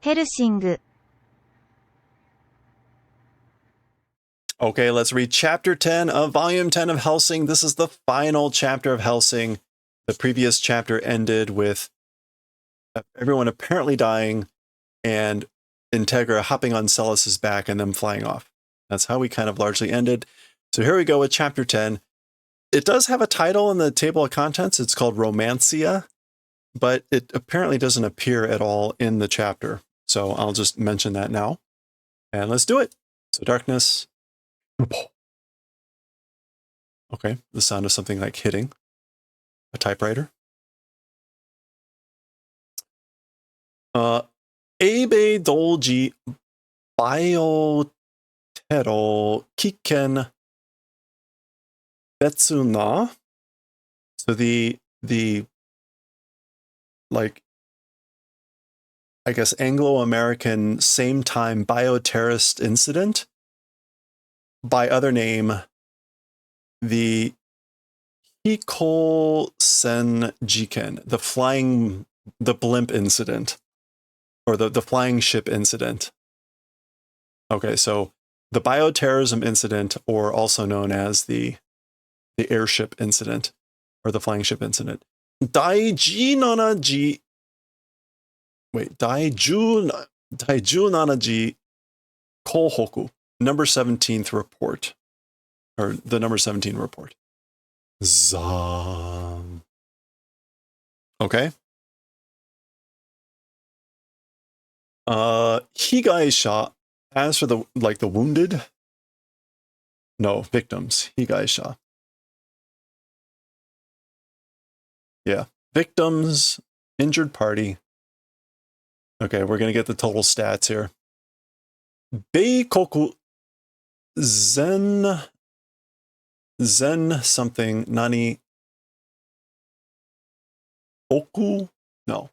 ヘルシング Okay, let's read chapter 10 of volume 10 of Hellsing. This is the final chapter of Hellsing. The previous chapter ended with everyone apparently dying and Integra hopping on Celus's back and them flying off. That's how we kind of largely ended. So here we go with chapter 10. It does have a title in the table of contents. It's called Romancia, but it apparently doesn't appear at all in the chapter. So I'll just mention that now. And let's do it. So darkness. Okay, the sound of something like hitting a typewriter. Ebe dolji biotero kiken betsuna. So the like, I guess, Anglo-American same-time bioterrorist incident, by other name, the Hikosen Jiken, the blimp incident, or the flying ship incident. Okay, so the bioterrorism incident, or also known as the airship incident, or the flying ship incident. Daijunanaji Kohoku, number 17th report, or the number 17 report. Zam. Okay. Higaisha, as for the wounded, no, victims, Higaisha. Yeah, victims, injured party. Okay, we're gonna get the total stats here. Beikoku Zen something Nani Oku? No,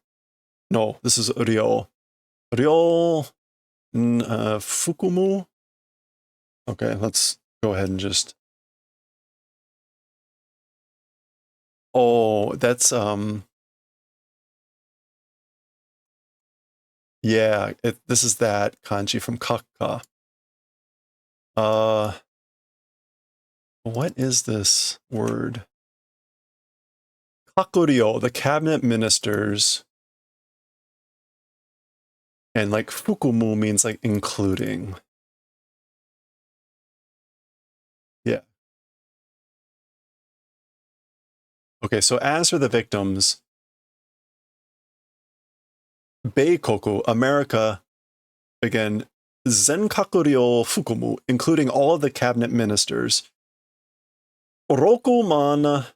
this is Ryo Fukumu. Okay, let's go ahead and just. Oh, that's yeah, this is that kanji from Kakka. What is this word? Kakurio, the cabinet ministers. And like fukumu means like including. Yeah. Okay, so as for the victims, Beikoku, America, again, Zenkakuryo Fukumu, including all of the cabinet ministers. Rokuman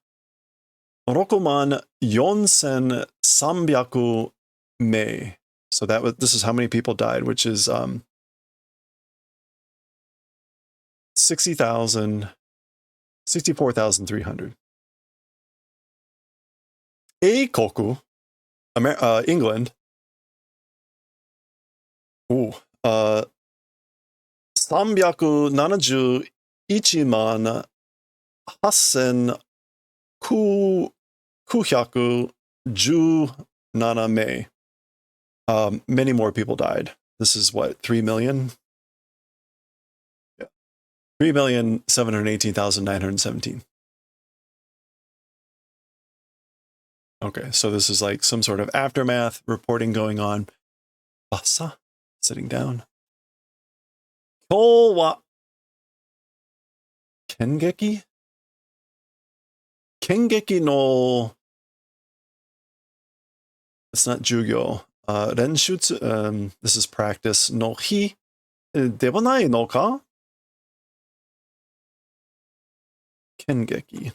Yonsen Sambyaku Mei. So this is how many people died, which is 64,300. Eikoku, England. Ooh, 371万8917 名. Many more people died. This is what, 3 million? Yeah. 3,718,917. Okay, so this is like some sort of aftermath reporting going on. Basa, sitting down. Kyo wa Kengeki? Kengeki no. It's not Jugyo. Renshutsu, this is practice. No hi dewanai no ka? Kengeki.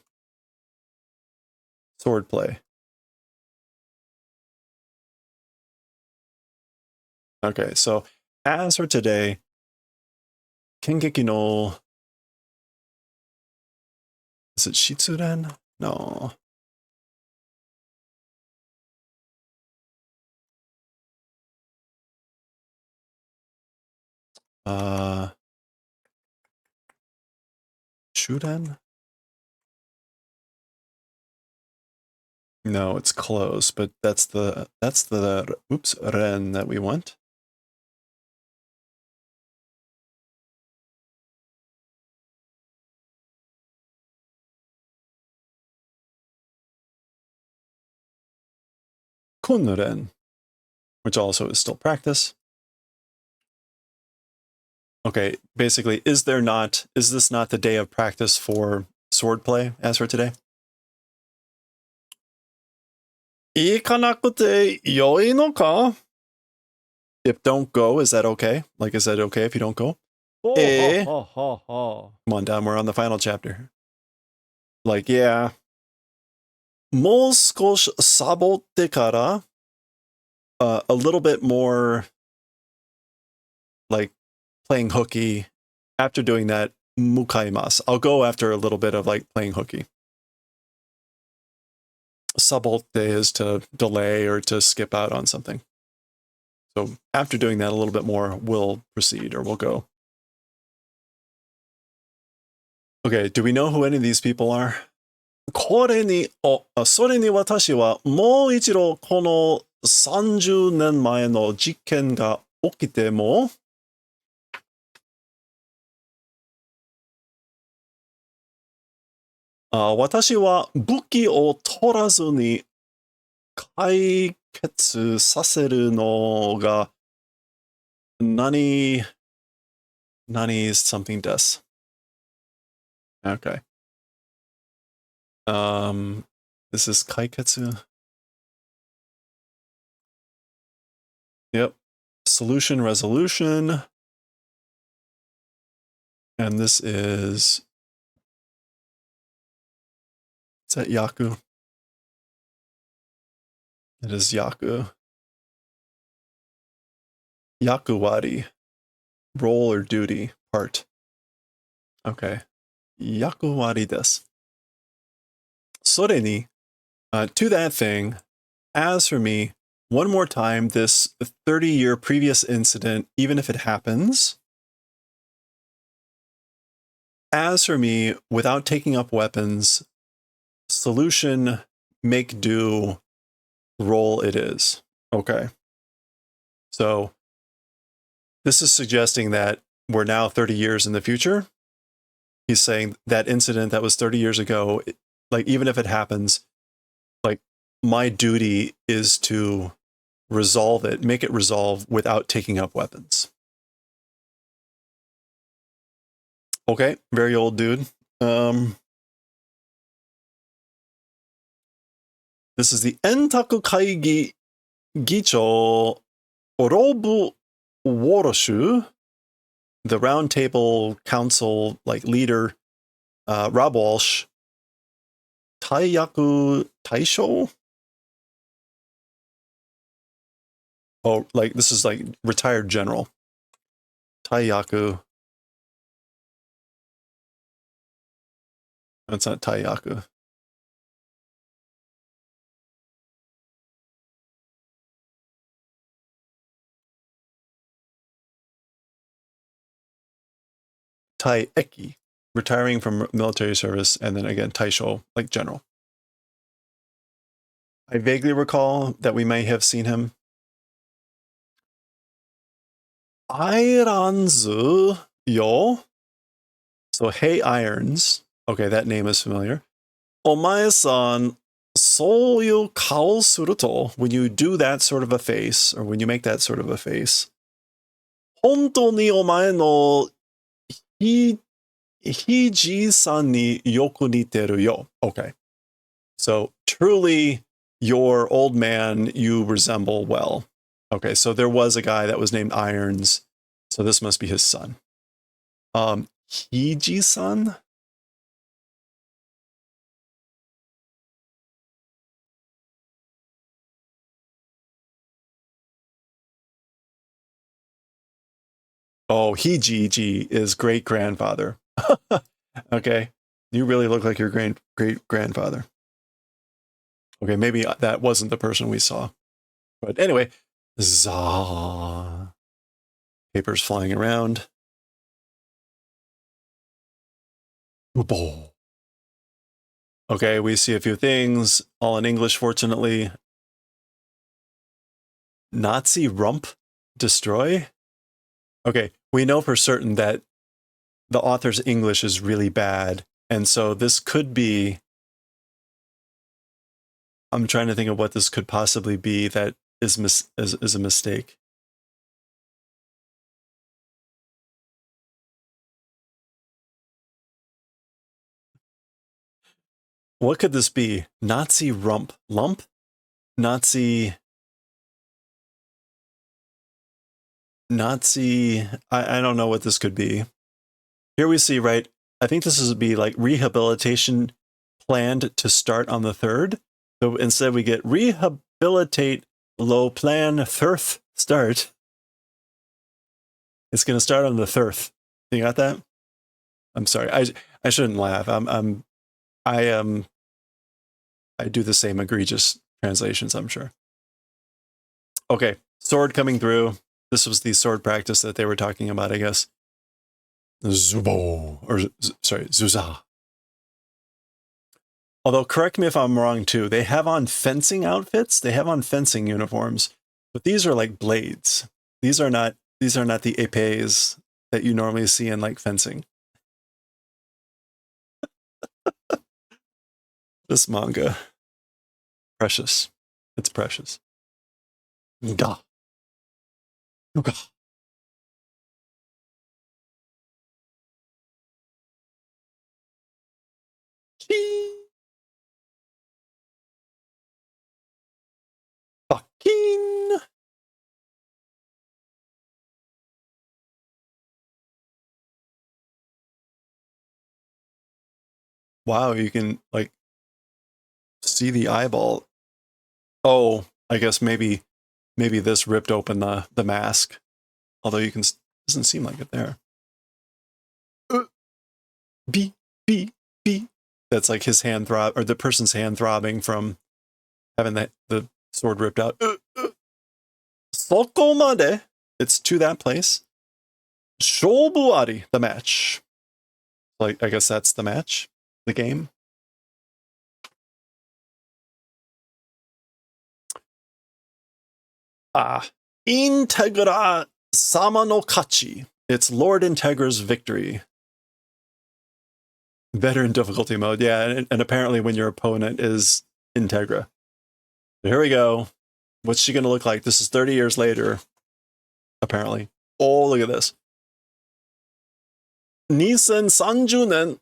Swordplay. Okay, so as for today, Kengeki no. Is it Shitsuren? No. Shuren? No, it's close, but that's the oops, ren that we want. kunren, which also is still practice. Okay, basically, is this not the day of practice for swordplay as for today? 行かなくて良いのか? If don't go, is that okay? Like, is that okay if you don't go? Come on down, we're on the final chapter. Like, yeah. もう少しサボってから a little bit more like playing hooky. After doing that, mukaimasu. I'll go after a little bit of like playing hooky. Sabote is to delay or to skip out on something. So after doing that a little bit more, we'll proceed or we'll go. Okay, do we know who any of these people are? それに私はもう一度この30年前の事件が起きても私は武器を取らずに解決させるのが何 something です。Okay. This is kaiketsu. Yep. Solution, resolution. And this is that yaku? It is yaku. Yakuwari. Role or duty part. Okay. Yakuwari desu. それに to that thing, as for me, one more time, this 30-year previous incident, even if it happens, as for me, without taking up weapons, solution, make do, roll it is. Okay. So this is suggesting that we're now 30 years in the future. He's saying that incident that was 30 years ago, like, even if it happens, like, my duty is to resolve it, make it resolve without taking up weapons. Okay, very old dude. This is the Entaku Kaigi Gicho Orobu Woroshu, the Round Table Council, like, leader, Rob Walsh. Taiyaku Taisho? Oh, like, this is like retired general. Taiyaku. That's not Taiyaku. Taiki, retiring from military service, and then again Taisho, like general. I vaguely recall that we may have seen him. Iranzu yo. So, hey, Irons. Okay, that name is familiar. Omae-san, soyu kao suru to, when you do that sort of a face, or when you make that sort of a face, hontou ni omae no hiji-san ni yoku niteru yo. Okay. So, truly, your old man you resemble well. Okay, so there was a guy that was named Irons, so this must be his son. Hiji-san? Oh, Hiji is great-grandfather. Okay, you really look like your great-grandfather. Okay, maybe that wasn't the person we saw. But anyway, Zah. Papers flying around. Okay, we see a few things, all in English, fortunately. Nazi rump destroy? Okay, we know for certain that the author's English is really bad, and so this could be I'm trying to think of what this could possibly be that is a mistake. What could this be? Nazi lump? Nazi, I don't know what this could be. Here we see, right? I think this would be like rehabilitation planned to start on the 3rd. So instead we get rehabilitate low plan 3rd start. It's going to start on the 3rd. You got that? I'm sorry. I shouldn't laugh. I do the same egregious translations, I'm sure. Okay, sword coming through. This was the sword practice that they were talking about, I guess. Zubo, or sorry, Zuza. Although, correct me if I'm wrong too, they have on fencing outfits, they have on fencing uniforms, but these are like blades. These are not the épées that you normally see in like fencing. This manga. Precious. It's precious. Ga. Ga. Fucking. Wow, you can like see the eyeball. Oh, I guess maybe this ripped open the mask. Although you can, doesn't seem like it there. B. That's like his hand throb, or the person's hand throbbing from having the sword ripped out. Sokomade. It's to that place. Shobuari, the match. Like, I guess that's the match, the game. Integra Sama no Kachi. It's Lord Integra's victory. Better in difficulty mode, yeah, and apparently when your opponent is Integra. But here we go. What's she gonna look like? This is 30 years later, apparently. Oh, look at this. Nisen Sanjunen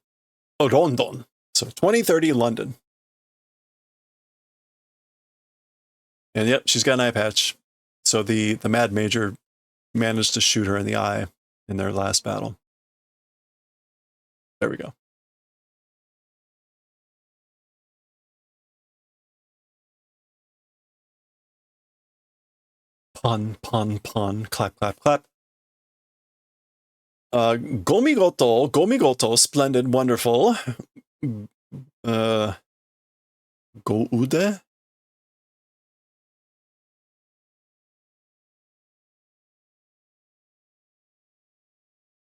London. So 2030 London. And yep, she's got an eye patch. So the Mad Major managed to shoot her in the eye in their last battle. There we go. Pun, clap, clap, clap. Gomigoto, splendid, wonderful. Goude?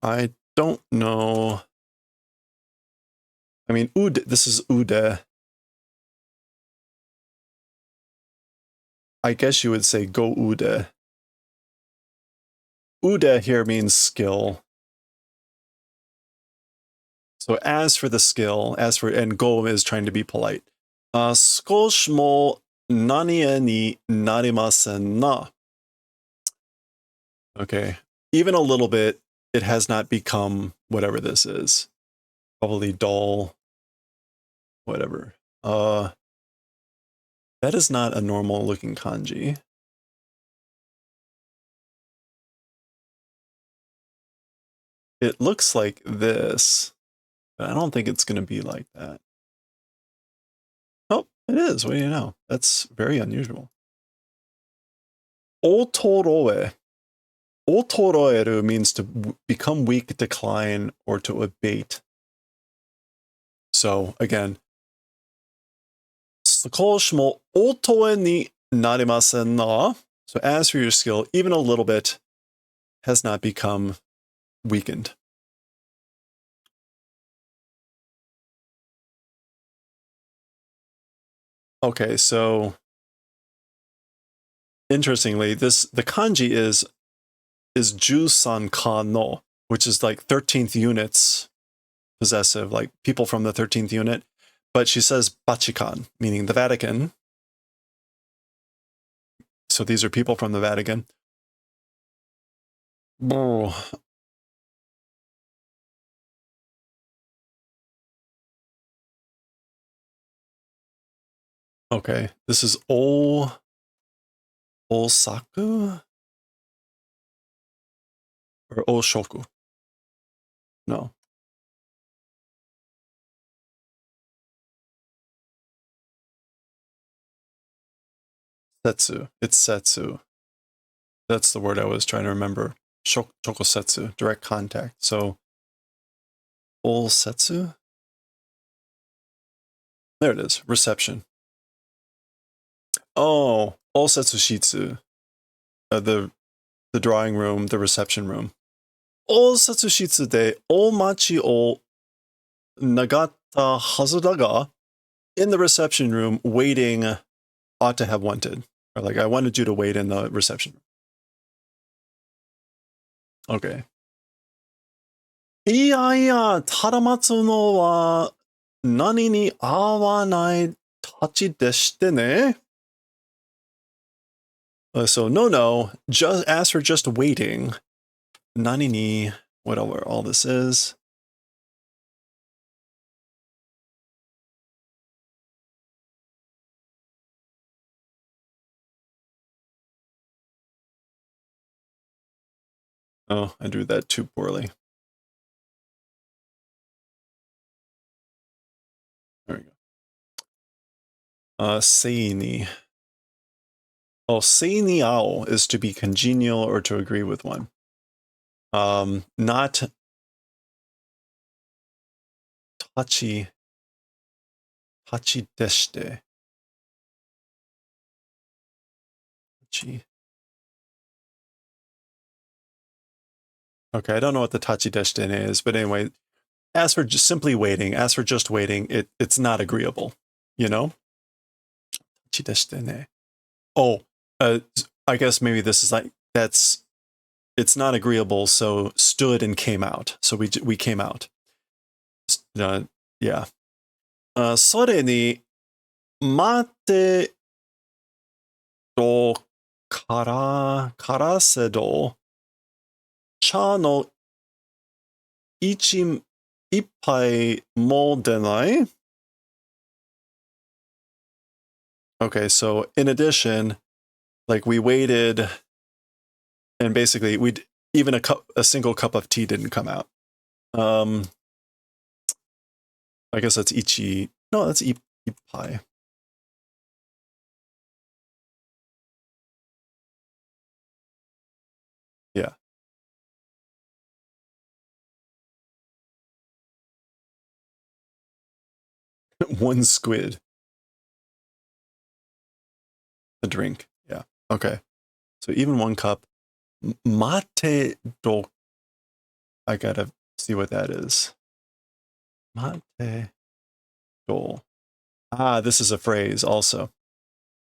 I don't know. I mean, Ude, this is Ude. I guess you would say go Ude. Ude here means skill. So as for the skill, and go is trying to be polite. Skosh mo nanie ni narimasen na. Okay. Even a little bit, it has not become whatever this is. Probably dull. Whatever. That is not a normal looking kanji. It looks like this, but I don't think it's going to be like that. Oh, it is. What do you know? That's very unusual. Otoroe. Otoroeru means to become weak, decline, or to abate. So, again, Sakosh mo otoe ni narimasen na. So as for your skill, even a little bit has not become weakened. Okay, so interestingly, the kanji is Jusan Kano, which is like 13th units possessive, like people from the 13th unit. But she says Bachikan, meaning the Vatican. So these are people from the Vatican. Oh. Okay, this is Osaku or Oshoku. No. Setsu. It's Setsu. That's the word I was trying to remember. Shokosetsu, direct contact. So, Setsu? There it is, reception. Oh, Setsu Shitsu. The drawing room, the reception room. Setsu Shitsu de omachi o nagatta hazu da ga. In the reception room, waiting ought to have wanted. Or like, I wanted you to wait in the reception room. Okay. いやいや、ただ待つのは何に合わないたちでしてね。So, no, just ask for just waiting. Nani ni, whatever all this is. Oh, I drew that too poorly. There we go. Seini. Oh, seini ao is to be congenial or to agree with one. Not tachi deshite. Tachi. Okay, I don't know what the tachi deshite is, but anyway, as for just simply waiting, as for just waiting, it's not agreeable, you know? Tachi deshite. Oh, I guess maybe this is like, it's not agreeable, so stood and came out. So we came out. Yeah. それに、待てろからせど、茶の一杯も出ない? Okay, so in addition, like we waited, and basically even a single cup of tea didn't come out. I guess that's ichi. No, that's ippai. Yeah. One squid. A drink. Yeah. Okay. So even one cup. Mate do. I gotta see what that is. Mate do. Ah, this is a phrase also.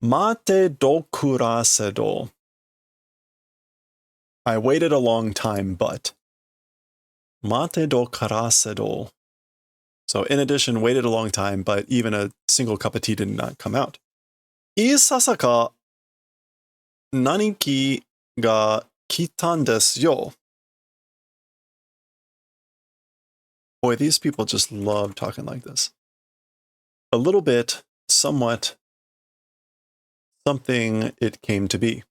Mate do kurasedo. I waited a long time, but. Mate do karasedo. So in addition, waited a long time, but even a single cup of tea did not come out. Isasaka naniki ga kitan desu yo. Boy, these people just love talking like this. A little bit, somewhat, something it came to be.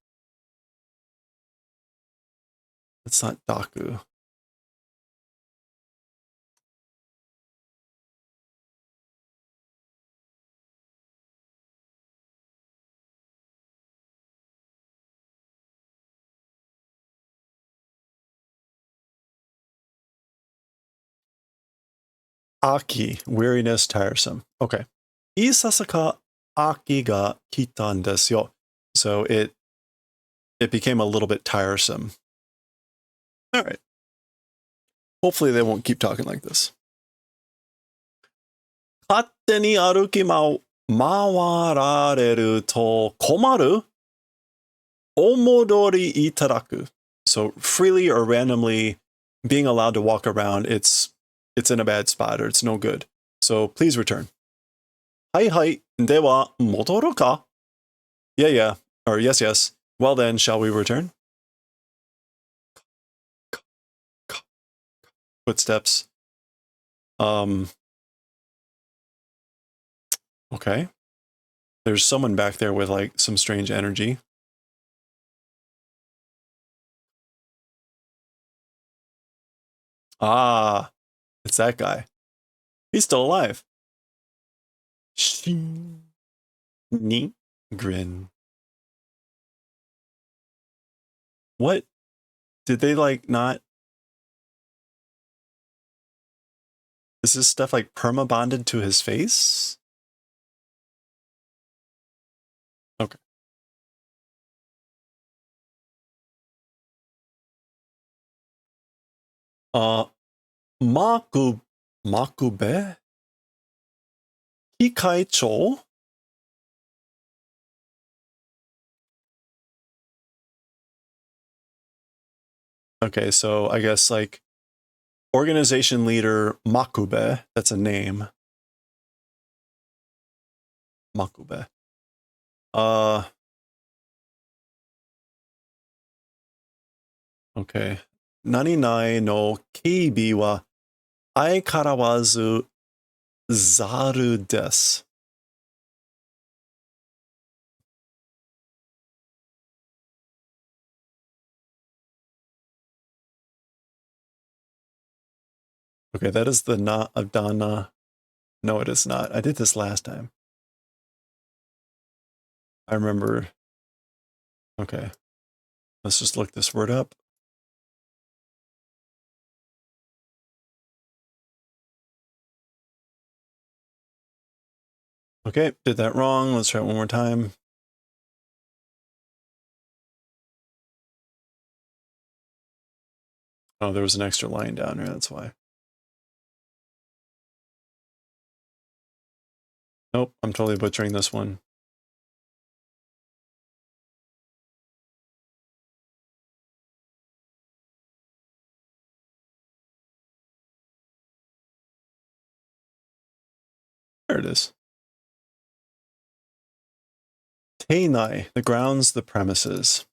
It's not daku. Aki, weariness, tiresome. Okay. Isasaka aki ga kitan desu yo. So it became a little bit tiresome. All right. Hopefully they won't keep talking like this. 勝手に歩き回られると困る? お戻りいただく. So freely or randomly being allowed to walk around, it's in a bad spot or it's no good. So please return. はいはい。では戻るか? Yeah. Or yes. Well then, shall we return? Footsteps. Okay. There's someone back there with like some strange energy. Ah, it's that guy. He's still alive. Neat grin. What? Did they like not? Is this stuff like perma bonded to his face? Okay. Makube? Hikaicho? Okay, so I guess like organization leader Makube, that's a name. Makube. Okay. Naninai no keibi wa aikarawazu zaru desu. Okay, that is the na Adana. No, it is not. I did this last time. I remember. Okay. Let's just look this word up. Okay, did that wrong. Let's try it one more time. Oh, there was an extra line down here, that's why. Nope, I'm totally butchering this one. There it is. Teinai, the grounds, the premises.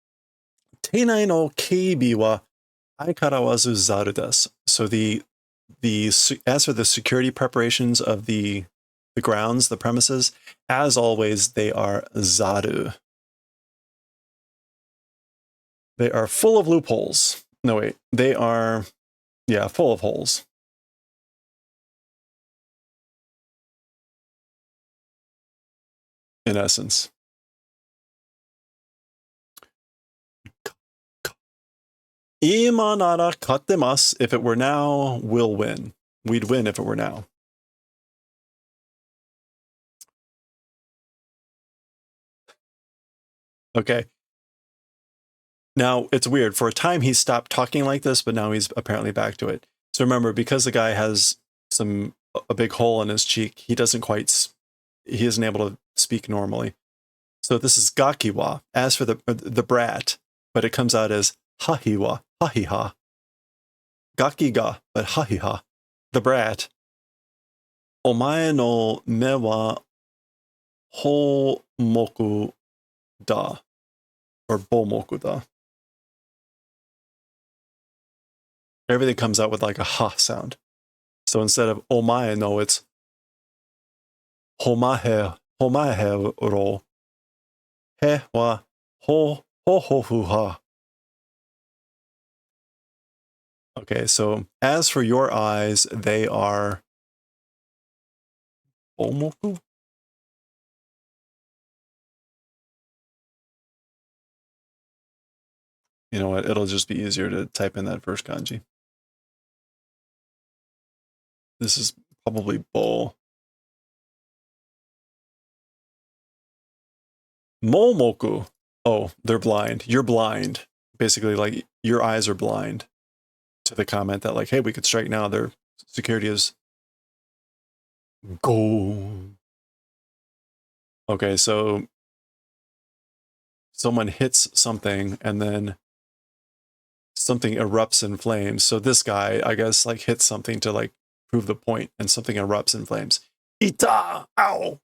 Teinai no keibi wa aikarawazu zaru desu. So as for the security preparations of the grounds, the premises, as always, they are zaru. They are full of loopholes. No, wait. They are, yeah, full of holes. In essence. Ima nara kattemasu. If it were now, we'll win. We'd win if it were now. Okay. Now, it's weird. For a time, he stopped talking like this, but now he's apparently back to it. So remember, because the guy has a big hole in his cheek, he isn't able to speak normally. So this is gakiwa, as for the brat, but it comes out as hahiwa, hahiha. Gakiga, but hahiha. The brat. Omae no me wa homoku da, or bomoku da. Everything comes out with like a ha sound. So instead of omae no, it's homahe ro. He wa ho hu ha. Okay, so as for your eyes, they are bomoku? You know what? It'll just be easier to type in that first kanji. This is probably bo. Momoku. Oh, they're blind. You're blind. Basically, like, your eyes are blind. To the comment that, like, hey, we could strike now. Their security is go. Okay, so someone hits something and then something erupts in flames. So this guy, I guess, like, hits something to, like, prove the point, and something erupts in flames. Ita! Ow!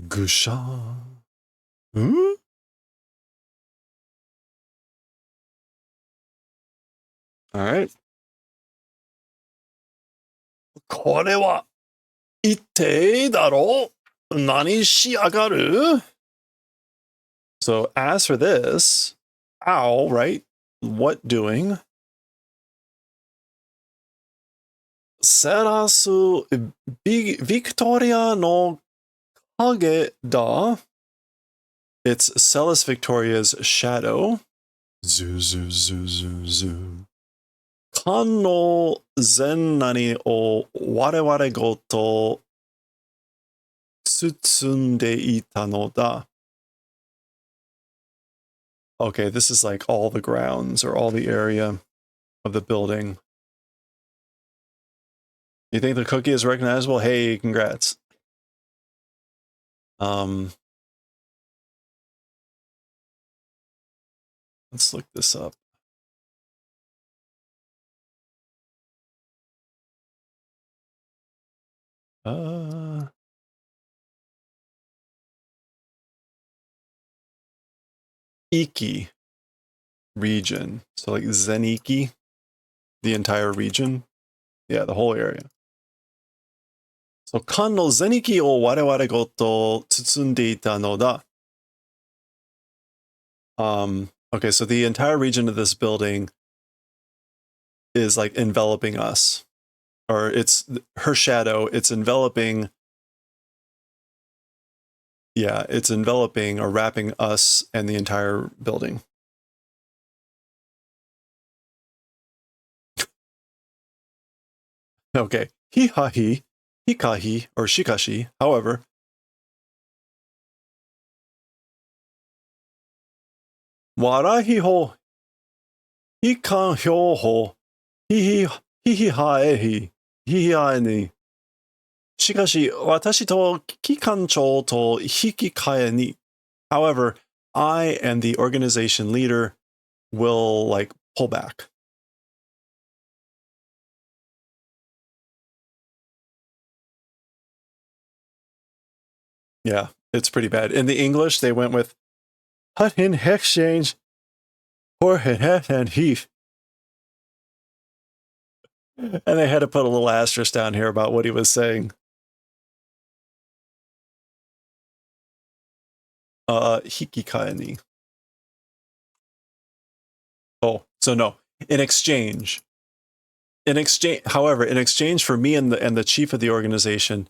Gusha. Hmm? All right. これは一体だろう何しやがる So as for this, ow, right? What doing? セラスビクトリアの影だ It's Celis Victoria's shadow. Zoo, zoo, zoo, zoo, zoo. かの善なにを我々ごと包んでいたのだ. Okay, this is like all the grounds or all the area of the building. You think the cookie is recognizable? Hey, congrats. Let's look this up. Iki region. So like Zeniki, the entire region. Yeah, the whole area. So, 間の銭機を我々ごと包んでいたのだ. Okay, so the entire region of this building is like enveloping us. Or it's her shadow, it's enveloping. Yeah, it's enveloping or wrapping us and the entire building. Okay. Hihahi, hikahi, or shikashi, however. Warahiho, hikanhyoho, hihihaehi, hihiaeni. Shikashi, watashi to kikanchou to hikikae ni. However, I and the organization leader will like pull back. Yeah, it's pretty bad. In the English, they went with Hut in exchange for and heath. And they had to put a little asterisk down here about what he was saying. Hikikai ni. Oh, so no. In exchange. However, in exchange for me and the chief of the organization,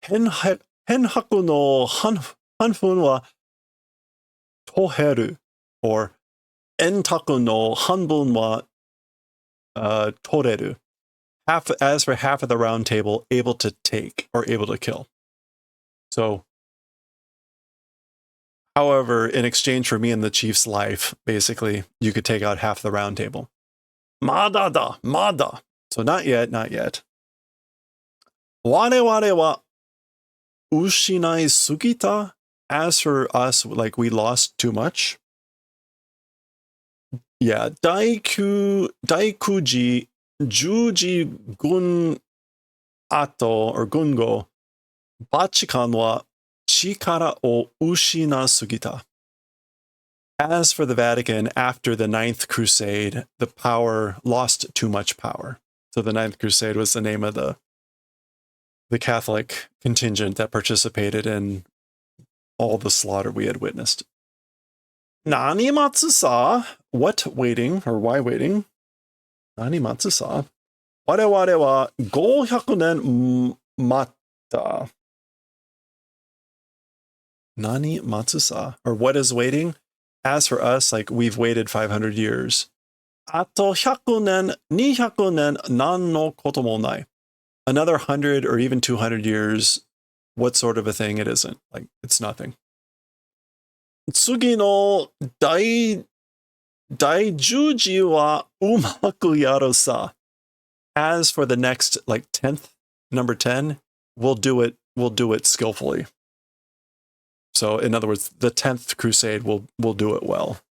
Henhaku no hanfun wa toheru, or Entaku no hanbun wa toreru. As for half of the round table, able to take or able to kill. So, however, in exchange for me and the chief's life, basically, you could take out half the round table. Mada da, mada. So not yet, not yet. Ware wa ushinai sugita. As for us, like we lost too much. Yeah, daikuji juji gun ato or gungo bachikan wa chikara o ushina sugita. As for the Vatican, after the Ninth Crusade, the power lost too much power. So the Ninth Crusade was the name of the Catholic contingent that participated in all the slaughter we had witnessed. Nani matsusa? What waiting, or why waiting? Nani matsusa? Wareware wa 500年 matta. Nani matsusa? Or what is waiting? As for us, like we've waited 500 years. Ato 100年, 200年, nan no koto mo nai. Another 100 or even 200 years, what sort of a thing it isn't. Like, it's nothing. Tsugi no daijuji wa umaku yaru sa. As for the next, like 10th, number 10, we'll do it skillfully. So, in other words, the 10th crusade will do it well.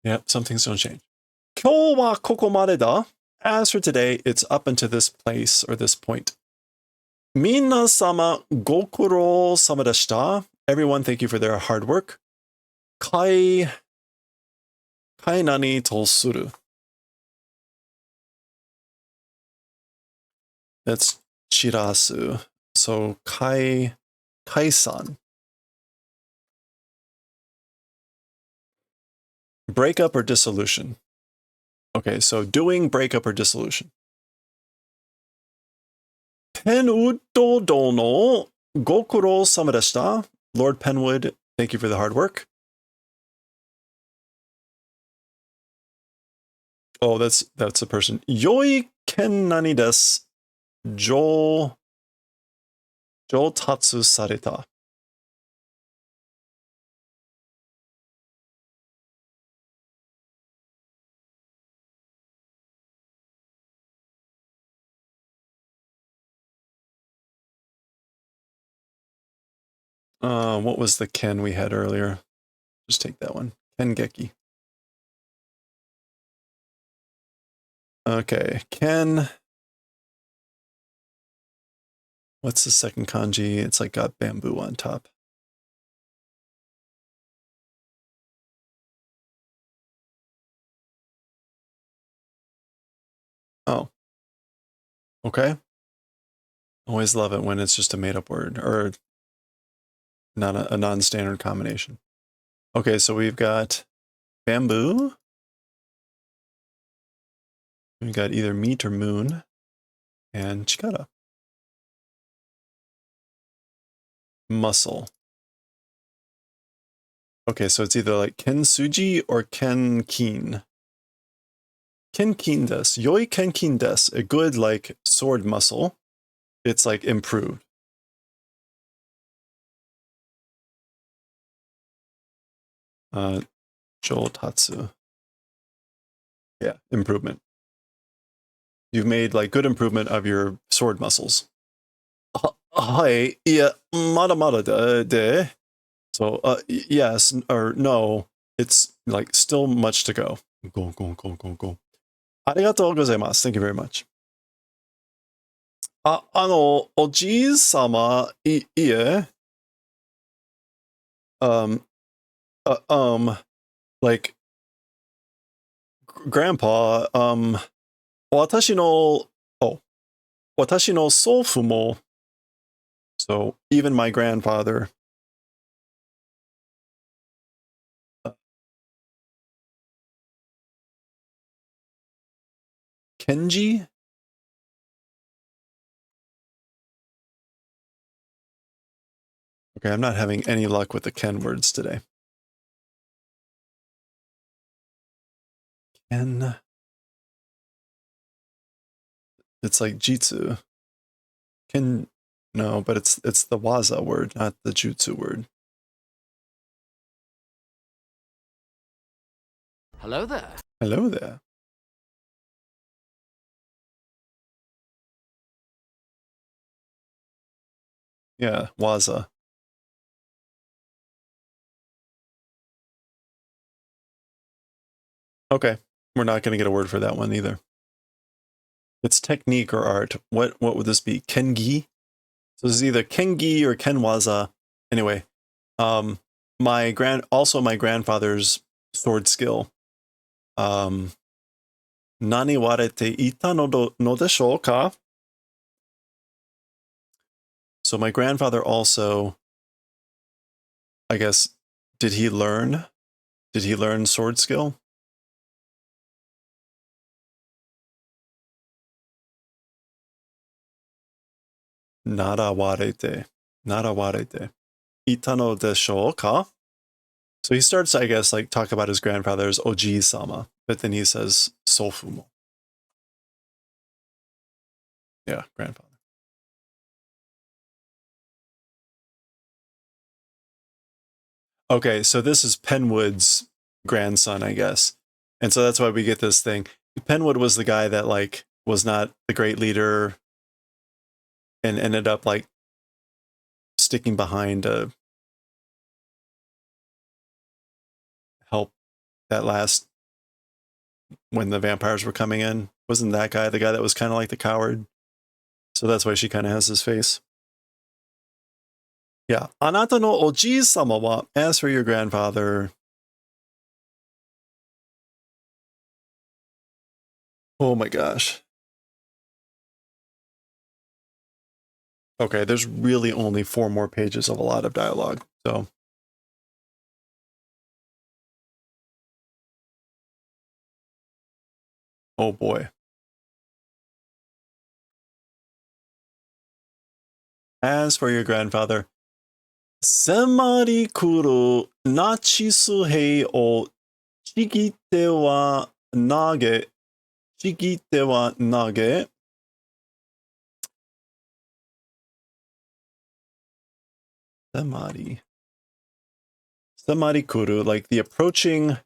Yep, some things don't change. Kyou wa koko made da. As for today, it's up until this place or this point. Minna-sama gokuro sama deshita. Everyone, thank you for their hard work. kai nani to suru. That's chirasu. So kai-san. Breakup or dissolution. Okay, so doing breakup or dissolution. Penwood dono gokuro sama deshita. Lord Penwood, thank you for the hard work. Oh, that's a person. Yoi ken nani desu. Jo tatsu sareta. What was the ken we had earlier? Just take that one. Kengeki. Okay, ken. What's the second kanji? It's like got bamboo on top. Oh. Okay. Always love it when it's just a made-up word, or not a non-standard combination. Okay, so we've got bamboo. We've got either meat or moon, and chikara. Muscle. Okay, so it's either like kensuji or kenkin. Kenkin desu. Yoi kenkin desu. A good, like, sword muscle. It's, like, improved. Jotatsu. Yeah, improvement. You've made, like, good improvement of your sword muscles. Hai, yeah, mada de. So, yes or no, it's, like, still much to go. Go. Arigatou gozaimasu. Thank you very much. Oji-sama, ie. Like, Grandpa, watashi no sofu mo. So, even my grandfather. Kenji? Okay, I'm not having any luck with the Ken words today. Ken. It's like Jitsu. Ken. No, but it's the Waza word, not the Jutsu word. Hello there. Hello there. Yeah, Waza. Okay, we're not going to get a word for that one either. It's technique or art. What would this be? Kengi? So this is either Kengi or Kenwaza. Anyway, my grandfather's sword skill. Nani warete ita no deshou ka? So my grandfather also, I guess, did he learn sword skill? Nara warete. Ita no deshou ka? So he starts, I guess, like talk about his grandfather's Oji-sama, but then he says sofumo. Yeah, grandfather. Okay, so this is Penwood's grandson, I guess. And so that's why we get this thing. Penwood was the guy that, like, was not the great leader and ended up, like, sticking behind to help that last, when the vampires were coming in. Wasn't that guy the guy that was kind of like the coward? So that's why she kind of has his face. Yeah. Anata no oji-sama wa, as for your grandfather, Oh my gosh. Okay, there's really only 4 more pages of a lot of dialogue, so. Oh boy. As for your grandfather, 迫り来るナチス兵をちぎっては投げ、ちぎっては投げ、迫り来る, like the approaching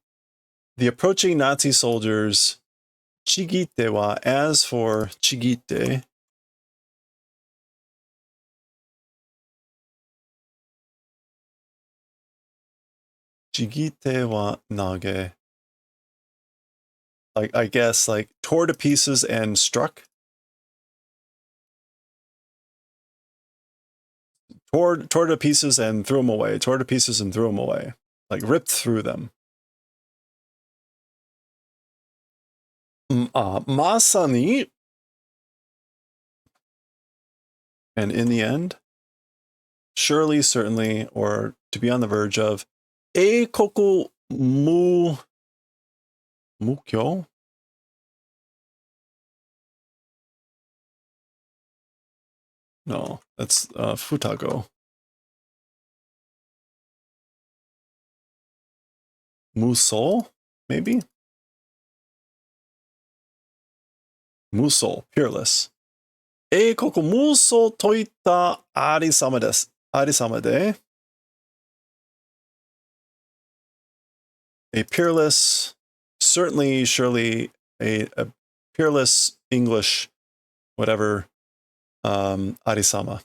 Nazi soldiers, ちぎっては, as for ちぎって, Jigite wa nage. Like, I guess, like, tore to pieces and struck. Tore to pieces and threw them away. Tore to pieces and threw them away. Like, ripped through them. Masani. And in the end, surely, certainly, or to be on the verge of, Eikoku mukyo? No, that's futago. Musou, maybe? Musou, peerless. ここ無双といったありさまです。ありさまで。A peerless, certainly, surely, a peerless English, whatever, arisama.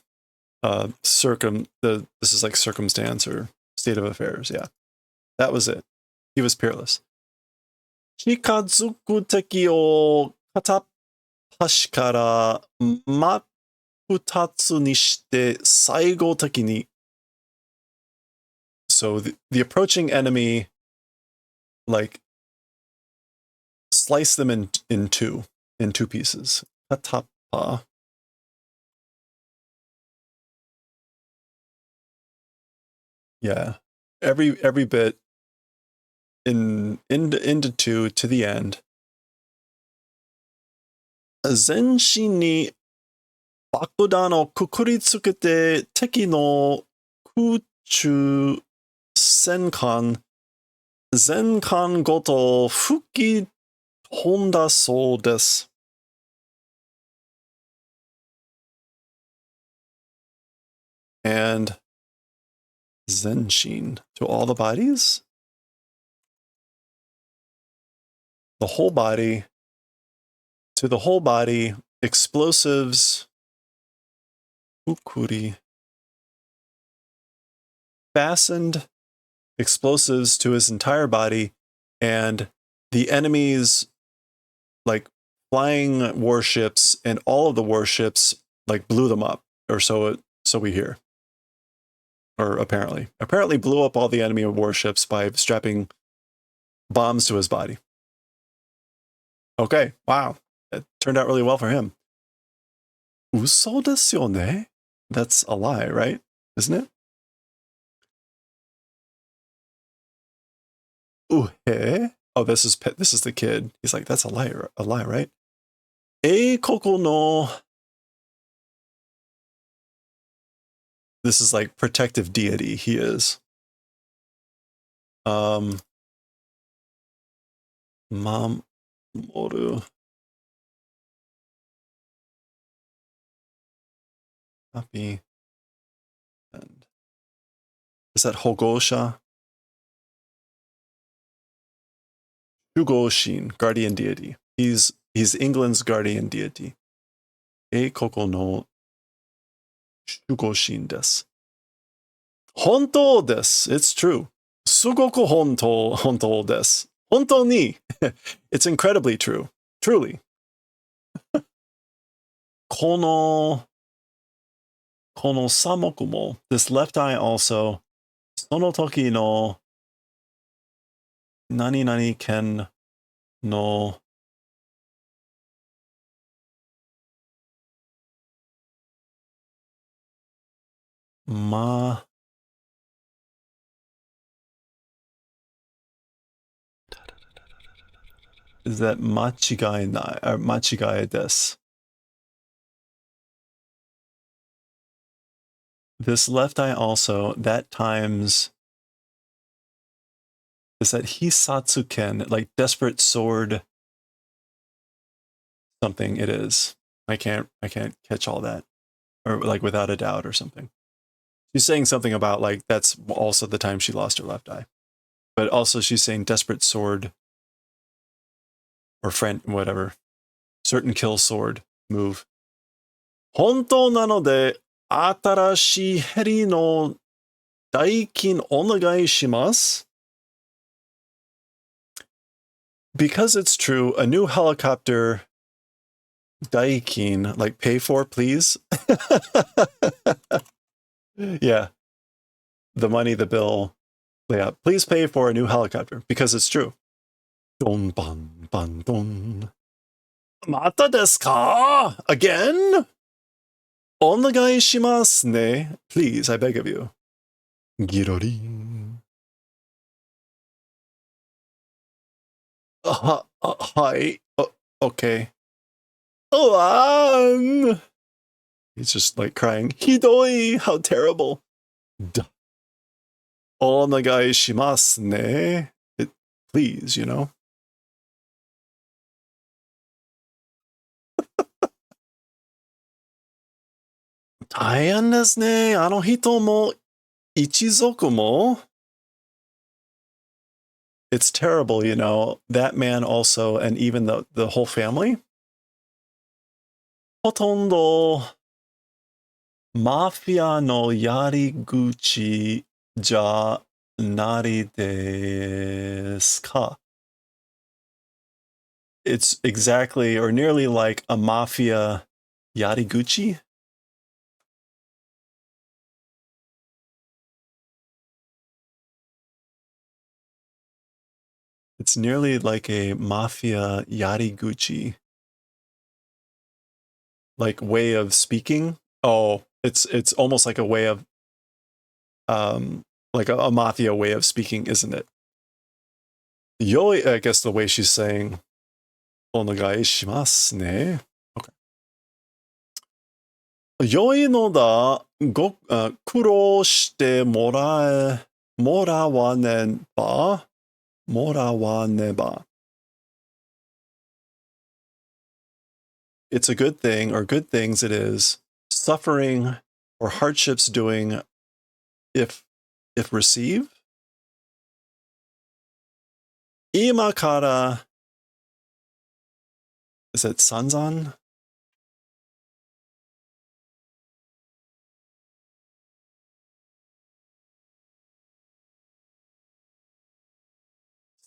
This is like circumstance or state of affairs, yeah. That was it. He was peerless. 近づく敵を片っ端から真二つにして最後的に. So the approaching enemy, like, slice them in two pieces. Katapa. Yeah, every bit into two to the end. 全身に爆弾をくくりつけて敵の空中戦艦全艦ごと吹き飛んだそうです。And 全身 to all the bodies? The whole body, to the whole body, explosives, ukuri, fastened explosives to his entire body, and the enemy's, like, flying warships and all of the warships, like, blew them up, or so we hear. Or apparently blew up all the enemy warships by strapping bombs to his body. Okay, wow. It turned out really well for him. Uso desu yo ne? That's a lie, right? Isn't it? Uhe? Oh, this is the kid. He's like, that's a lie, right? Koko no. This is like protective deity. He is. Mamoru. Copy. And is that Hogosha? Shugoshin, guardian deity. He's England's guardian deity. Koko no Shugoshin desu. Hontou desu. It's true. Sugoku hontou desu. Hontou ni. It's incredibly true. Truly. Kono samokumo. This left eye also. Sono toki no nani ken no Ma. Is that machigai nai or machigai desu? This left eye also, that times is that Hisatsuken, like desperate sword something it is. I can't catch all that. Or like without a doubt or something. She's saying something about like that's also the time she lost her left eye. But also she's saying desperate sword or friend whatever. Certain kill sword move. 本当なので新しいヘリの代金お願いします Because it's true, a new helicopter daikin, like pay for, please. Yeah. The money, the bill. Yeah, please pay for a new helicopter because it's true. Don ban ban don. Mata desu ka? Again? Onegai shimasu ne. Please, I beg of you. Girorin. Hi. Okay. Oh, he's just like crying. Hidoi, how terrible. Duh. Onegai shimasu ne. Please, you know. 大変ですね。あの人も一族も It's terrible, you know. That man also, and even the whole family. ほとんどマフィアのやり口じゃないですか? It's exactly or nearly like a mafia yariguchi. It's nearly like a mafia yariguchi. Like way of speaking. Oh, it's almost like a way of like a mafia way of speaking, isn't it? Yoi, I guess the way she's saying onegai shimasu ne. Okay. 良いのだ、苦労してもらわねば It's a good thing, or good things it is, suffering or hardships doing if receive. 今から is it sanzan?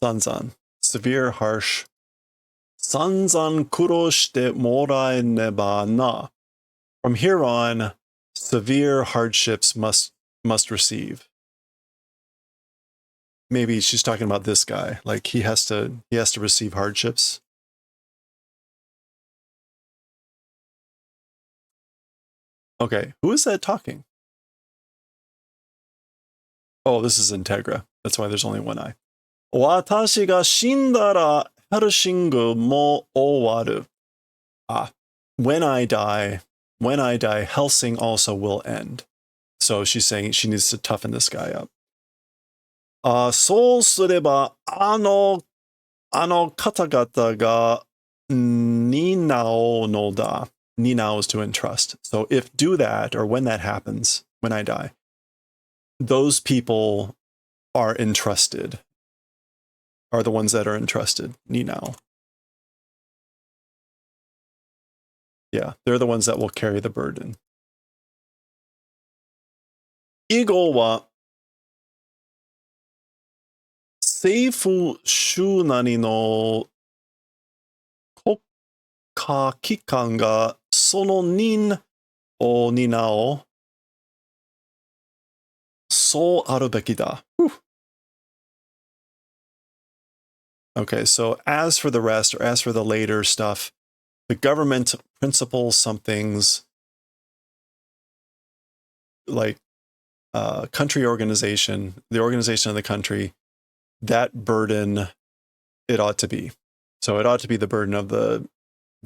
Sanzan. Severe, harsh. Sanzan kuro shite morae neba na. From here on, severe hardships must receive. Maybe she's talking about this guy. Like he has to receive hardships. Okay, who is that talking? Oh, this is Integra. That's why there's only one eye. 私が死んだらヘルシングも終わる. Ah, when I die, Hellsing also will end. So she's saying she needs to toughen this guy up. そうすればあの方々が担うのだ. Ninao is to entrust. So if do that, or when that happens, when I die, those people are entrusted, are the ones that are entrusted. Ninao. Yeah, they're the ones that will carry the burden. 以後は政府州内の国家機関がその任を担う。そうあるべきだ。Okay, so as for the rest, or as for the later stuff, the government principles some things like country organization, the organization of the country, that burden it ought to be. So it ought to be the burden of the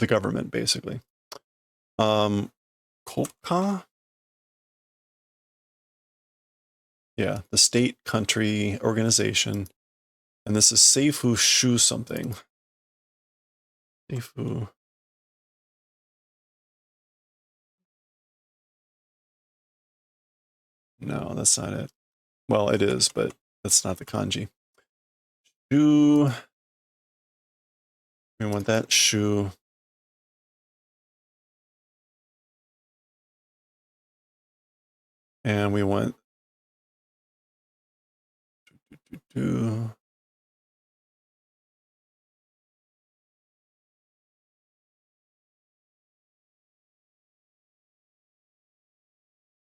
government, basically. Koka? Yeah, the state, country, organization. And this is Seifu Shu something. Seifu. No, that's not it. Well, it is, but that's not the kanji. Shu. We want that. Shu. And we want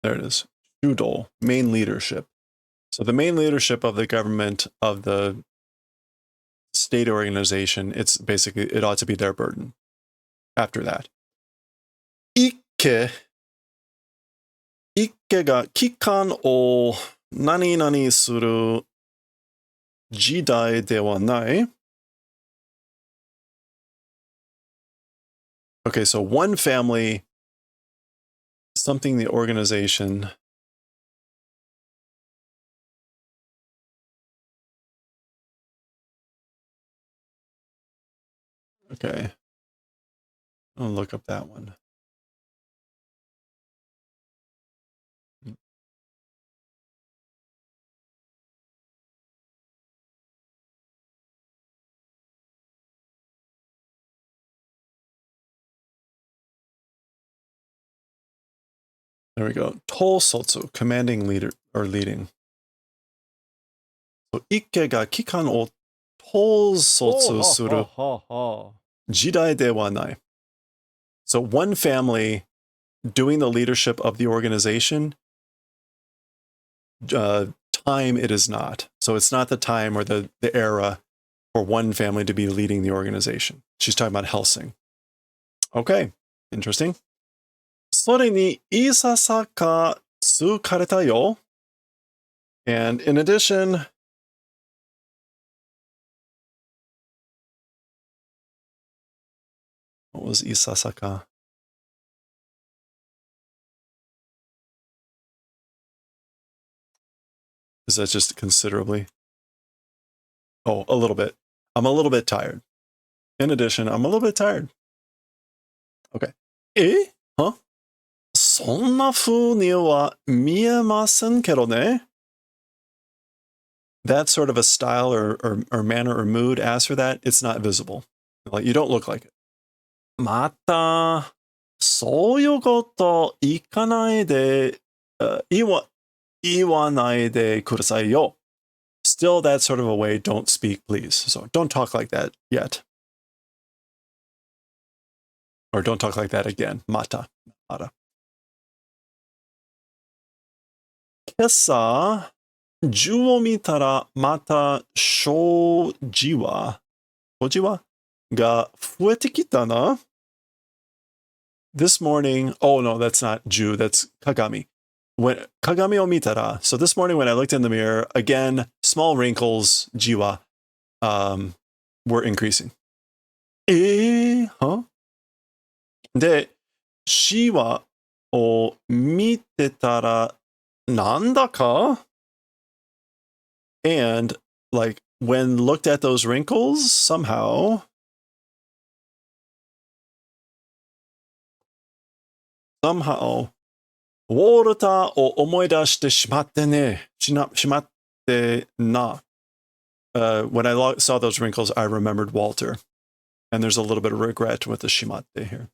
there it is. Shudol, main leadership. So the main leadership of the government, of the state organization, it's basically, it ought to be their burden. After that. Ikke. Ikke ga kikan o nani nani suru jidai de wa nai. Okay, so one family, something the organization. Okay. I'll look up that one. There we go. Tosotsu, commanding leader or leading. So ikke ga kikan o tosotsu suru jidai de wa nai. So one family doing the leadership of the organization, time it is not. So it's not the time or the era for one family to be leading the organization. She's talking about Hellsing. Okay, interesting. それにいささかつかれたよ. And in addition, what was isasaka? Is that just considerably? Oh, a little bit. I'm a little bit tired. In addition, I'm a little bit tired. Okay. Eh? Huh? そんな風には見えませんけどね. That sort of a style or manner or mood, as for that, it's not visible. Like, you don't look like it. また、そういうこと言かないで、言わないでくださいよ. Still that sort of a way, don't speak, please. So don't talk like that yet. Or don't talk like that again. Mata. Mata. 今朝、図を見たらまた障子はが増えてきたな. This morning, oh no, that's not Ju, that's Kagami. When Kagami o mitara, so this morning when I looked in the mirror, again, small wrinkles, jiwa, were increasing. Huh? で、shiwa o mitara nanda ka? And like when looked at those wrinkles, somehow Walter o omoidashite shimatte ne. Shimatte na. When I saw those wrinkles, I remembered Walter. And there's a little bit of regret with the shimatte here.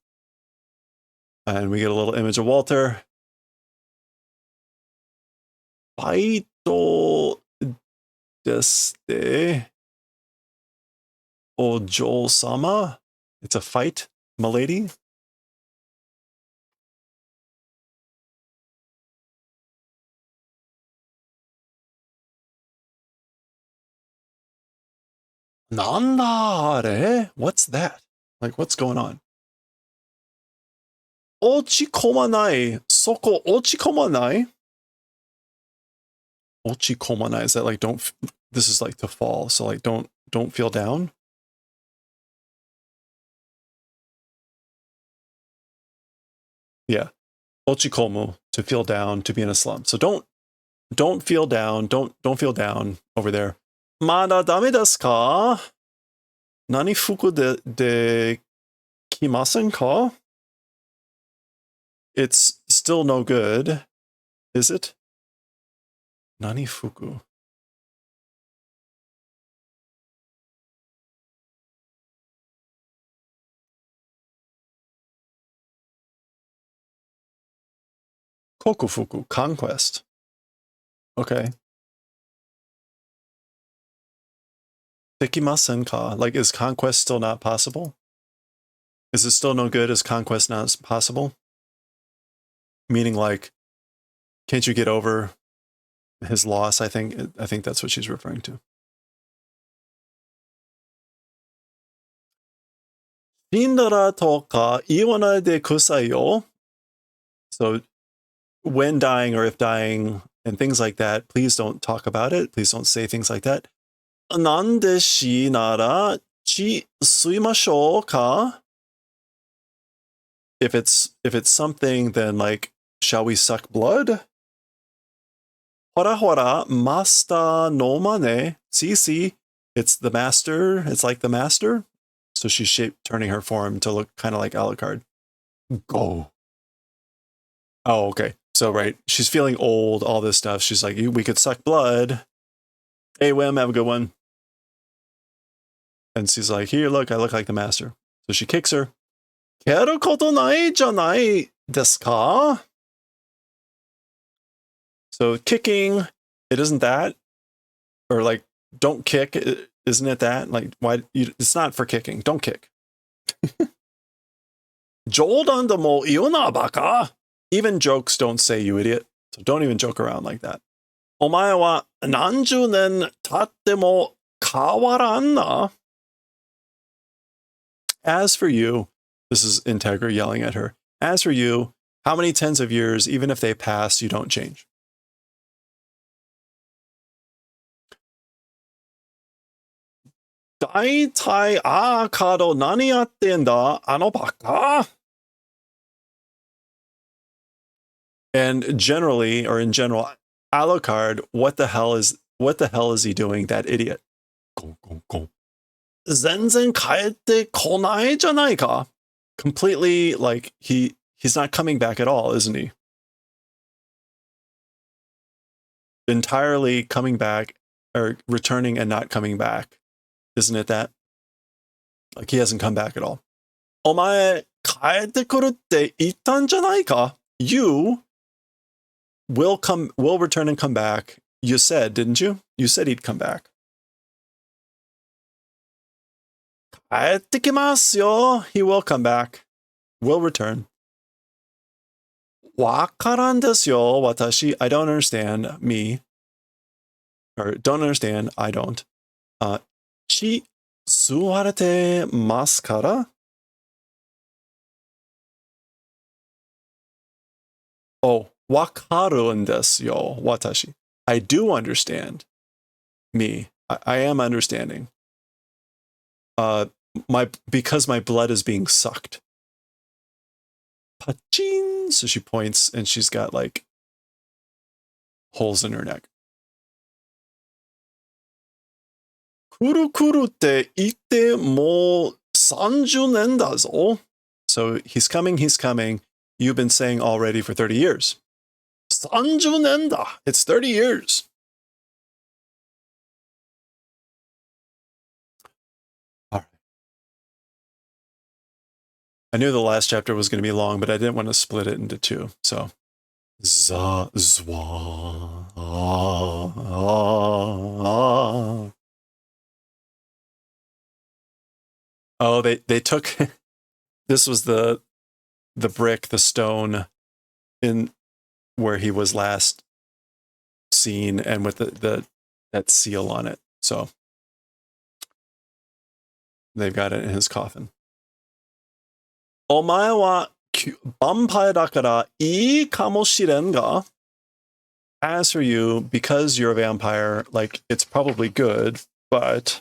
And we get a little image of Walter. Baito deste ojo-sama. It's a fight, milady. Nanda are? What's that? Like, what's going on? Ochikomanai. Soko ochikomanai? Ochikomana, is that like this is like to fall, so like don't feel down. Yeah. Ochikomu, to feel down, to be in a slump. So don't feel down, don't feel down over there. Mada dame desu ka? Nani fuku de kimasen ka? It's still no good, is it? Nani fuku. Kokufuku, conquest. Okay. Dekimasen ka? Like, is conquest still not possible? Is it still no good? Is conquest not possible? Meaning, like, can't you get over his loss? I think that's what she's referring to. Shindara toka iwana de kusai. So when dying or if dying and things like that, please don't talk about it. Please don't say things like that. Nande shi nara chi suimashou ka? If it's something, then like, shall we suck blood? Hora hora masta no mane. See, it's the master. It's like the master. So she's turning her form to look kind of like Alucard. Go. Oh, okay. So, right. She's feeling old, all this stuff. She's like, we could suck blood. Hey, Wim, have a good one. And she's like, here, look, I look like the master. So she kicks her. Keru koto nai janai desu ka? So kicking, it isn't that. Or like, don't kick, isn't it that? Like, why? It's not for kicking. Don't kick. Jodan de mo iuna baka. Even jokes don't say you idiot. So don't even joke around like that. Omae wa nanju nen tatte mo kawaranna. As for you, this is Integra yelling at her. As for you, how many tens of years, even if they pass, you don't change? Daitai kado nani yatten da ano baka? And generally, or in general, Alucard, what the hell is he doing, that idiot? Go. Zenzen kaete konai janai ka? Completely, like, he's not coming back at all, isn't he? Entirely coming back, or returning and not coming back. Isn't it that? Like, he hasn't come back at all. Omae kaete kuru tte ittan janai ka? You will return and come back. You said, didn't you? You said he'd come back. Kaete kimasu yo. He will come back. Will return. Wakaran desu yo, watashi. I don't understand. Me. Or don't understand. I don't. Chi suwarete masu kara? Oh, wakarun desu yo, watashi. I do understand. Me. I am understanding. Because my blood is being sucked. Pachin! So she points and she's got like holes in her neck. Kuru kuru te itte mo 30 nen da zo. So he's coming. You've been saying already for 30 years. 30 nen da. It's 30 years. All right. I knew the last chapter was going to be long, but I didn't want to split it into two. So, Oh, they took this was the brick, the stone in where he was last seen, and with that seal on it. So they've got it in his coffin. Omae wa vampire dakara ii kamoshiren ga? as for you, because you're a vampire, like, it's probably good, but...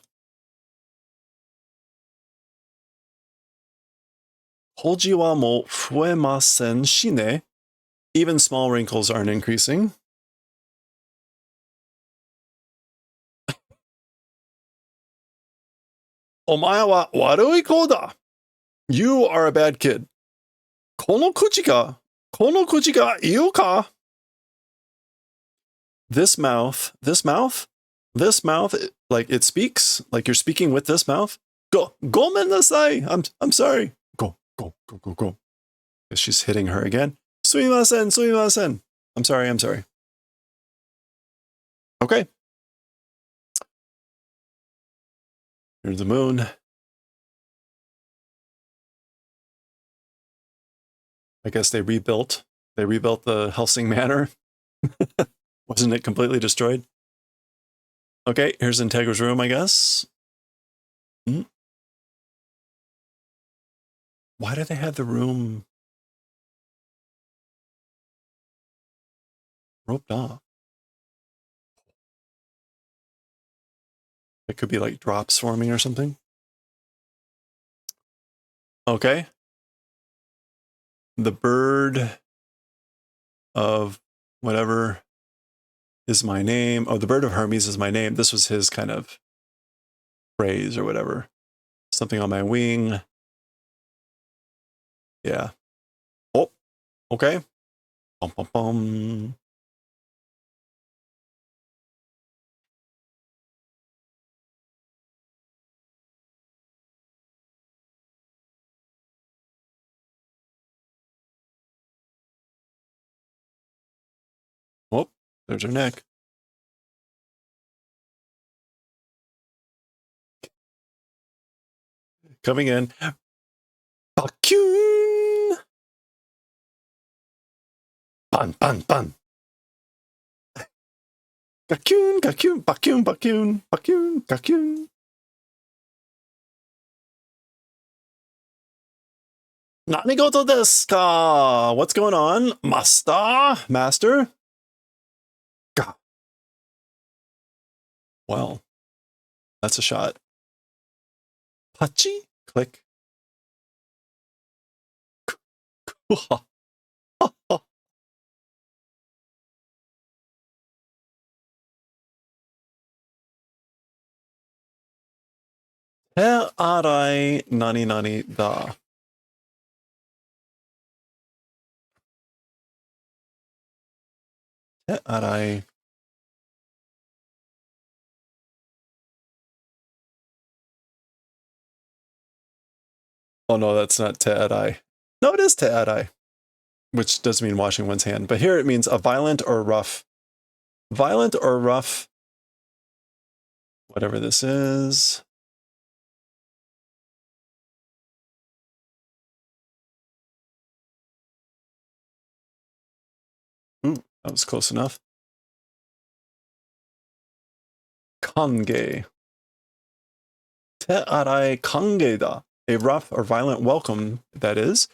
Hoji wa mo fuemasen shine. Even small wrinkles aren't increasing. Omae wa warui ko da. You are a bad kid. Kono kuchi ga iyo ka? This mouth, like it speaks, like you're speaking with this mouth. Gomen nasai. I'm sorry. Go. She's hitting her again. Sumimasen. I'm sorry. Okay. Here's the moon. I guess they rebuilt the Hellsing Manor. Wasn't it completely destroyed? Okay, here's Integra's room, I guess. Why do they have the room roped off? It could be like drops forming or something. Okay. The bird of whatever is my name. Oh, the bird of Hermes is my name. This was his kind of phrase or whatever. Something on my wing. Yeah. Oh, okay. Bum, bum, bum. Oh, there's her neck. Coming in. Bakun! Ban. Bakun. Nanigoto desu ka? What's going on? Master? Ga. Well, that's a shot. Pachi? Click. Te arai nani da. Te arai. Oh no, that's not te arai. No, it is te arai, which does mean washing one's hand. But here it means a violent or rough. Violent or rough, whatever this is. Ooh, that was close enough. Kange. Te arai kange da. A rough or violent welcome, that is.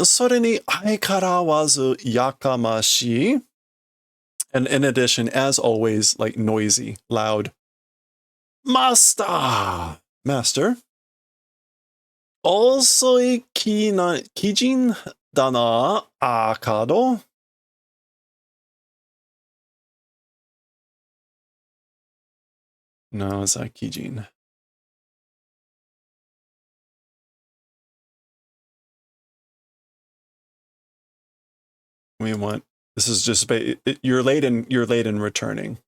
Sore ni aikarawazu yakamashi. And in addition, as always, like noisy, loud. Master. Osoi kijin dana akado. No, it's not kijin. We want, this is just, you're late in returning.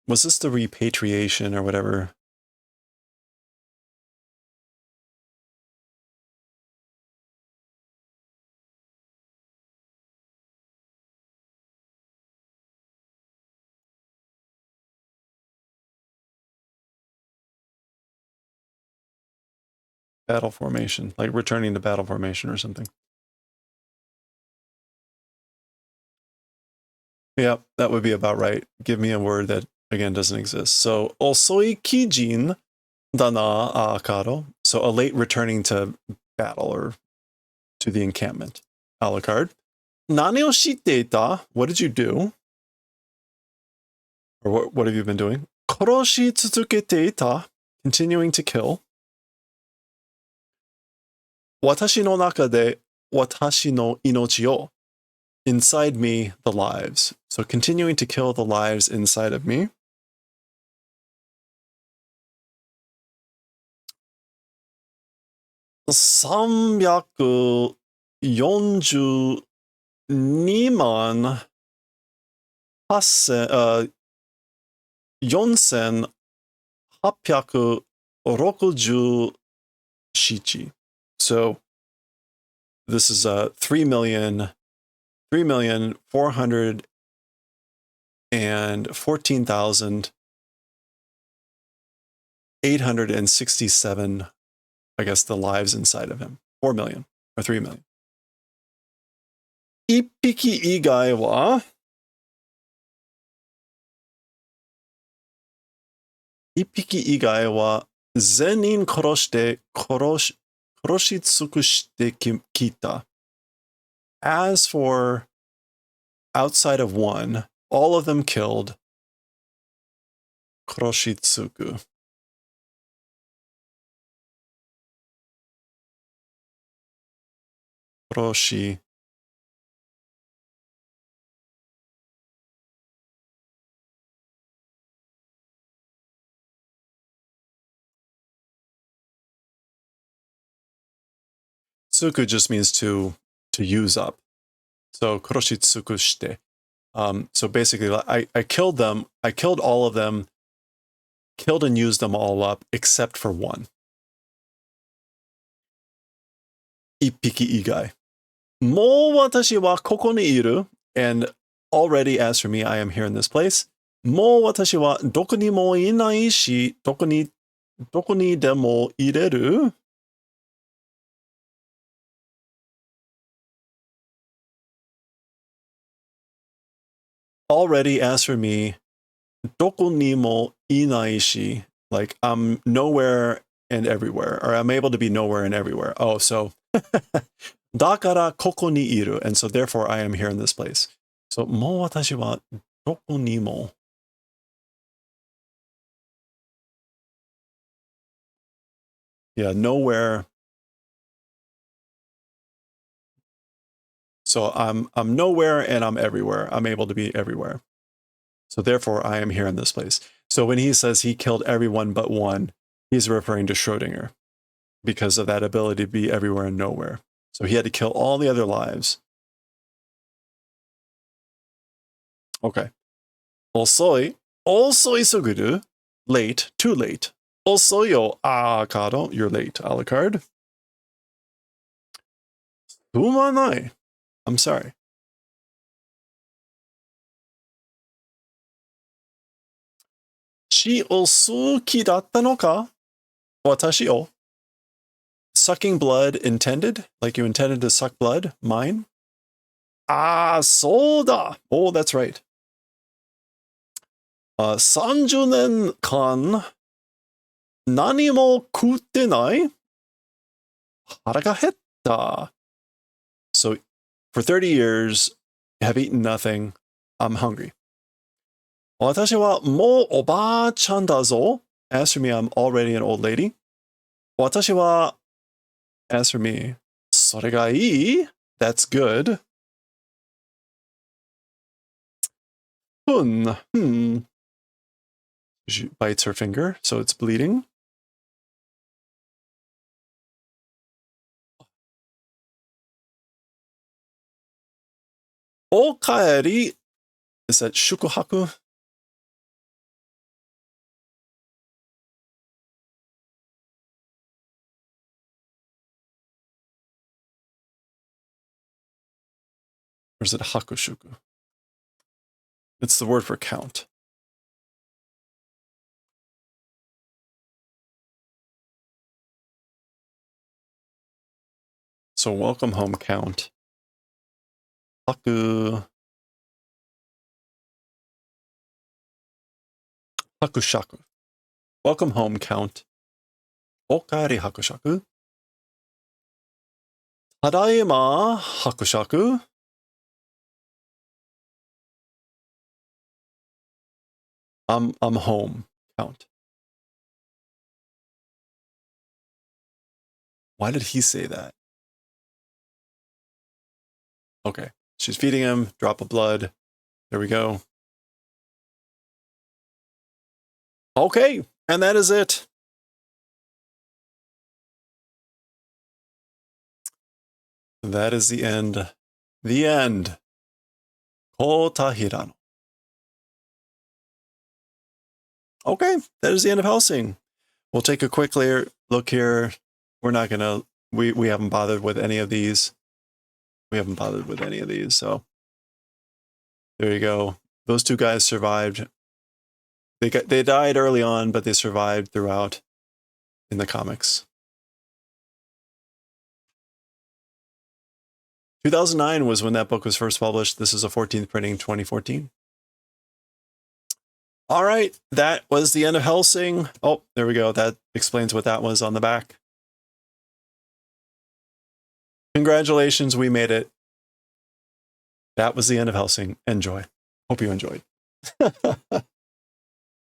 Was this the repatriation or whatever? Battle formation, like returning to battle formation or something. Yeah, that would be about right. Give me a word that, again, doesn't exist. So, osoi kijin dana akado. So, a late returning to battle or to the encampment. Alucard. Nani o shite ita? What did you do? Or what have you been doing? Koroshi tsuzukete ita? Continuing to kill. Watashi no naka de watashi no inochi o. Inside me, the lives. So continuing to kill the lives inside of me. Samyaku 42万4867. So this is 3,414,867, I guess, the lives inside of him. 4 million or 3 million. 一匹以外は全人殺し尽くしてきた. As for outside of one, all of them killed. 殺し尽く. Koroshi. Tsuku just means to use up. So koroshi tsuku shite. So basically, I killed them. I killed all of them. Killed and used them all up except for one. 一匹以外. もう私はここにいる. And already, as for me, I am here in this place. もう私はどこにもいないし、どこにでもいれる. Already, as for me, どこにもいないし, like I'm nowhere and everywhere, or I'm able to be nowhere and everywhere. Oh, so だからここにいる, and so therefore I am here in this place. So もう私はどこにも. Yeah, nowhere. So I'm nowhere and I'm everywhere. I'm able to be everywhere. So therefore I am here in this place. So when he says he killed everyone but one, he's referring to Schrodinger because of that ability to be everywhere and nowhere. So he had to kill all the other lives. Okay. Osoi suguru. Late, too late. Osoyo akado. You're late, Alucard. Sumanai. I'm sorry. Shi o suki datta no ka? Watashi o. Sucking blood intended? Like you intended to suck blood? Mine? Ah, soda. Oh, that's right. 30年間何も食ってない? 腹が減った. So for 30 years, have eaten nothing. I'm hungry. 私はもうおばあちゃんだぞ. As for me, I'm already an old lady. 私は As for me, それがいい? That's good. She bites her finger, so it's bleeding. Okaeri. Is that shukuhaku? Or is it hakushuku? It's the word for count. So welcome home, count. Hakushaku. Welcome home, count. Okaeri hakushaku. Tadaima hakushaku. I'm home, Count. Why did he say that? Okay. She's feeding him, drop of blood. There we go. Okay, and that is it. That is the end. The end. Kotahirano. Okay, that is the end of Hellsing. We'll take a quick look here. We're not gonna. We haven't bothered with any of these. So there you go. Those two guys survived. They died early on, but they survived throughout in the comics. 2009 was when that book was first published. This is a 14th printing, 2014. All right, that was the end of Hellsing. Oh, there we go. That explains what that was on the back. Congratulations, we made it. That was the end of Hellsing. Enjoy. Hope you enjoyed.